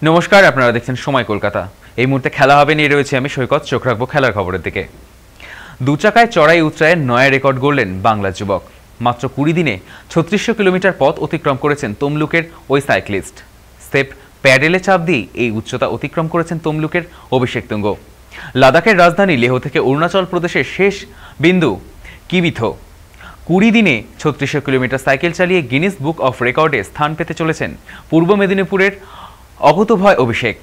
নমস্কার, আপনারা দেখছেন সময় কলকাতা। এই মুহূর্তে খেলা হবে নিয়ে রয়েছে আমি সৈকত। চোখ রাখবো খেলার খবরের দিকে। দুচাকায় চড়াই উৎরায়ে নয়া রেকর্ড গড়লেন বাংলার যুবক। মাত্র 20 দিনে 3600 কিলোমিটার পথ অতিক্রম করেছেন তমলুকের ওই সাইক্লিস্ট। স্টেপ প্যাডেলে চাপ দিয়ে এই উচ্চতা অতিক্রম করেছেন তমলুকের অভিষেক তুঙ্গ। লাদাখের রাজধানী লেহ থেকে অরুণাচল প্রদেশের শেষ বিন্দু কিবিথো 20 দিনে 3600 কিলোমিটার সাইকেল চালিয়ে গিনিস বুক অফ রেকর্ডে স্থান পেতে চলেছেন পূর্ব মেদিনীপুরের অকুতোভয় অভিষেক।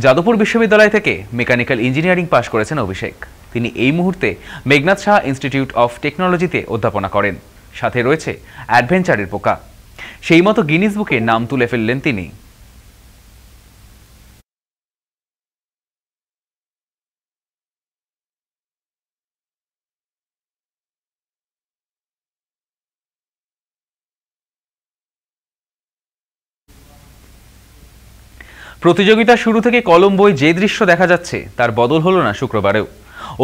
যাদবপুর বিশ্ববিদ্যালয় থেকে মেকানিক্যাল ইঞ্জিনিয়ারিং পাশ করেছেন অভিষেক। তিনি এই মুহূর্তে মেঘনাদ সাহা ইনস্টিটিউট অফ টেকনোলজিতে অধ্যাপনা করেন। সাথে রয়েছে অ্যাডভেঞ্চারের পোকা। সেই মতো গিনিস বুকে নাম তুলে ফেললেন তিনি। প্রতিযোগিতা শুরু থেকে কলম্বোয় যে দৃশ্য দেখা যাচ্ছে তার বদল হলো না শুক্রবারেও।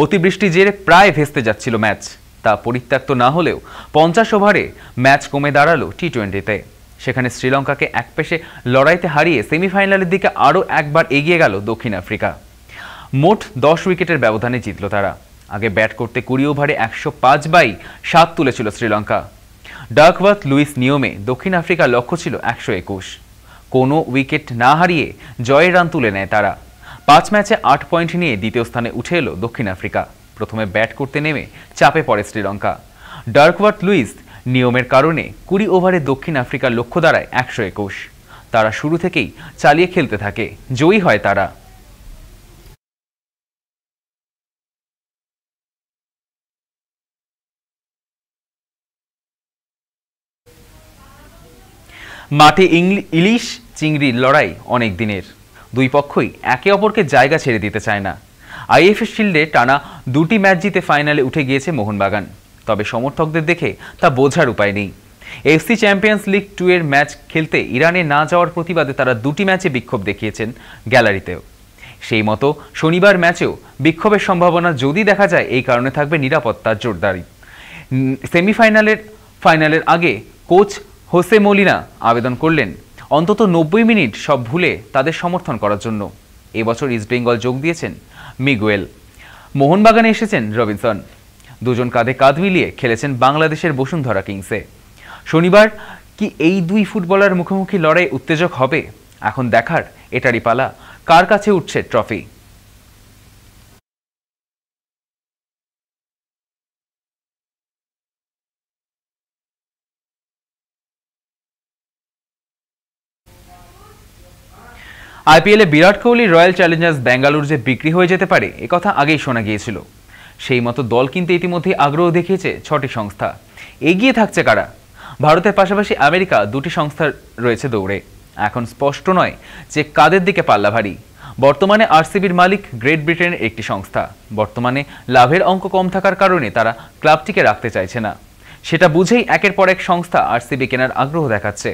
অতিবৃষ্টির জেরে প্রায় ভেস্তে যাচ্ছিল ম্যাচ। তা পরিত্যক্ত না হলেও 50 ওভারে ম্যাচ কমে দাঁড়ালো টি-20-তে। সেখানে শ্রীলঙ্কাকে একপেশে লড়াইতে হারিয়ে সেমিফাইনালের দিকে আরও একবার এগিয়ে গেল দক্ষিণ আফ্রিকা। মোট 10 উইকেটের ব্যবধানে জিতল তারা। আগে ব্যাট করতে 20 ওভারে 105/7 তুলেছিল শ্রীলঙ্কা। ডাকওয়ার্থ লুইস নিয়মে দক্ষিণ আফ্রিকার লক্ষ্য ছিল 121। কোনো উইকেট না হারিয়ে জয়ের রান তুলে নেয় তারা। 5 ম্যাচে 8 পয়েন্ট নিয়ে দ্বিতীয় স্থানে উঠে এলো দক্ষিণ আফ্রিকা। প্রথমে ব্যাট করতে নেমে চাপে পড়ে শ্রীলঙ্কা। ডাকওয়ার্থ লুইস নিয়মের কারণে 20 ওভারে দক্ষিণ আফ্রিকার লক্ষ্য দাঁড়ায় 121। তারা শুরু থেকেই চালিয়ে খেলতে থাকে, জয়ী হয় তারা। মাঠে ইলিশ চিংড়ির লড়াই অনেক দিনের। দুই পক্ষই একে অপরকে জায়গা ছেড়ে দিতে চায় না। আইএফএ শিল্ডে টানা 2টি ম্যাচ জিতে ফাইনালে উঠে গিয়েছে মোহনবাগান। তবে সমর্থকদের দেখে তা বোঝার উপায় নেই। এফসি চ্যাম্পিয়ন্স লিগ 2 এর ম্যাচ খেলতে ইরানে না যাওয়ার প্রতিবাদে তারা 2টি ম্যাচে বিক্ষোভ দেখিয়েছেন গ্যালারিতেও। সেই মতো শনিবার ম্যাচেও বিক্ষোভের সম্ভাবনা যদি দেখা যায়, এই কারণে থাকবে নিরাপত্তার জোরদারি। ফাইনালের আগে কোচ হোসে মলিনা আবেদন করলেন অন্তত 90 মিনিট সব ভুলে তাদের সমর্থন করার জন্য। এবছর ইস্টবেঙ্গল যোগ দিয়েছেন মিগুয়েল। মোহনবাগানে এসেছেন রবিনসন। দুজন কাঁধে কাঁধ মিলিয়ে খেলেছেন বাংলাদেশের বসুন্ধরা কিংসে। শনিবার কি এই দুই ফুটবলার মুখোমুখি লড়াই উত্তেজক হবে? এখন দেখার এটারই পালা, কার কাছে উঠছে ট্রফি। আইপিএলে বিরাট কোহলি রয়্যাল চ্যালেঞ্জার্স ব্যাঙ্গালোর যে বিক্রি হয়ে যেতে পারে একথা আগেই শোনা গিয়েছিল। সেই মতো দল কিনতে ইতিমধ্যেই আগ্রহ দেখিয়েছে 6টি সংস্থা। এগিয়ে থাকছে কারা? ভারতের পাশাপাশি আমেরিকা 2টি সংস্থা রয়েছে দৌড়ে। এখন স্পষ্ট নয় যে কাদের দিকে পাল্লা ভারী। বর্তমানে আরসিবির মালিক গ্রেট ব্রিটেনের একটি সংস্থা। বর্তমানে লাভের অঙ্ক কম থাকার কারণে তারা ক্লাবটিকে রাখতে চাইছে না। সেটা বুঝেই একের পর এক সংস্থা আরসিবি কেনার আগ্রহ দেখাচ্ছে।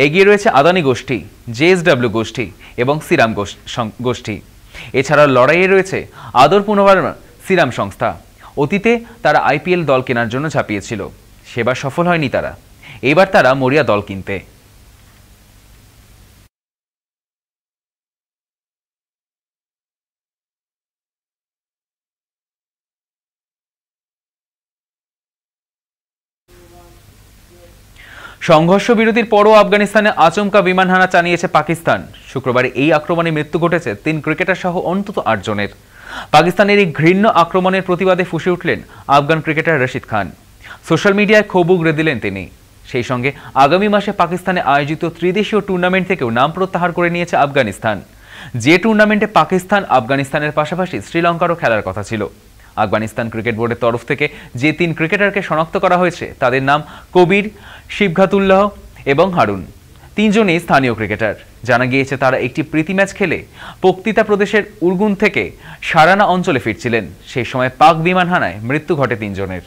এগিয়ে রয়েছে আদানি গোষ্ঠী, জেএসডব্লিউ গোষ্ঠী এবং সিরাম গোষ্ঠী। এছাড়া লড়াইয়ে রয়েছে আদর পুনর্বাসন সিরাম সংস্থা। অতীতে তারা আইপিএল দল কেনার জন্য ঝাঁপিয়েছিল, সেবার সফল হয়নি তারা। এবার তারা মরিয়া দল কিনতে। সংঘর্ষ বিরতির পরও আফগানিস্তানে আচমকা বিমান হানা চালিয়েছে পাকিস্তান। শুক্রবার এই আক্রমণে মৃত্যু ঘটেছে 3 ক্রিকেটার সহ অন্তত 8 জনের। পাকিস্তানের এই ঘৃণ্য আক্রমণের প্রতিবাদে ফুঁসে উঠলেন আফগান ক্রিকেটার রশিদ খান। সোশ্যাল মিডিয়ায় ক্ষোভ উগরে দিলেন তিনি। সেই সঙ্গে আগামী মাসে পাকিস্তানে আয়োজিত ত্রিদেশীয় টুর্নামেন্ট থেকেও নাম প্রত্যাহার করে নিয়েছে আফগানিস্তান। যে টুর্নামেন্টে পাকিস্তান, আফগানিস্তানের পাশাপাশি শ্রীলঙ্কারও খেলার কথা ছিল। আফগানিস্তান ক্রিকেট বোর্ডের তরফ থেকে যে 3 ক্রিকেটারকে শনাক্ত করা হয়েছে তাদের নাম কবির, শিবঘাতুল্লাহ এবং হারুন। 3 জনই স্থানীয় ক্রিকেটার। জানা গিয়েছে তারা একটি প্রীতি ম্যাচ খেলে পক্তিতা প্রদেশের উরগুন থেকে সারানা অঞ্চলে ফিরছিলেন। সেই সময় পাক বিমান হানায় মৃত্যু ঘটে 3 জনের।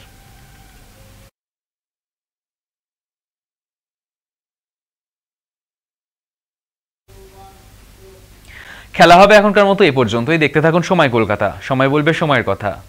খেলা হবে এখনকার মতো এ পর্যন্তই। দেখতে থাকুন সময় কলকাতা। সময় বলবে সময়ের কথা।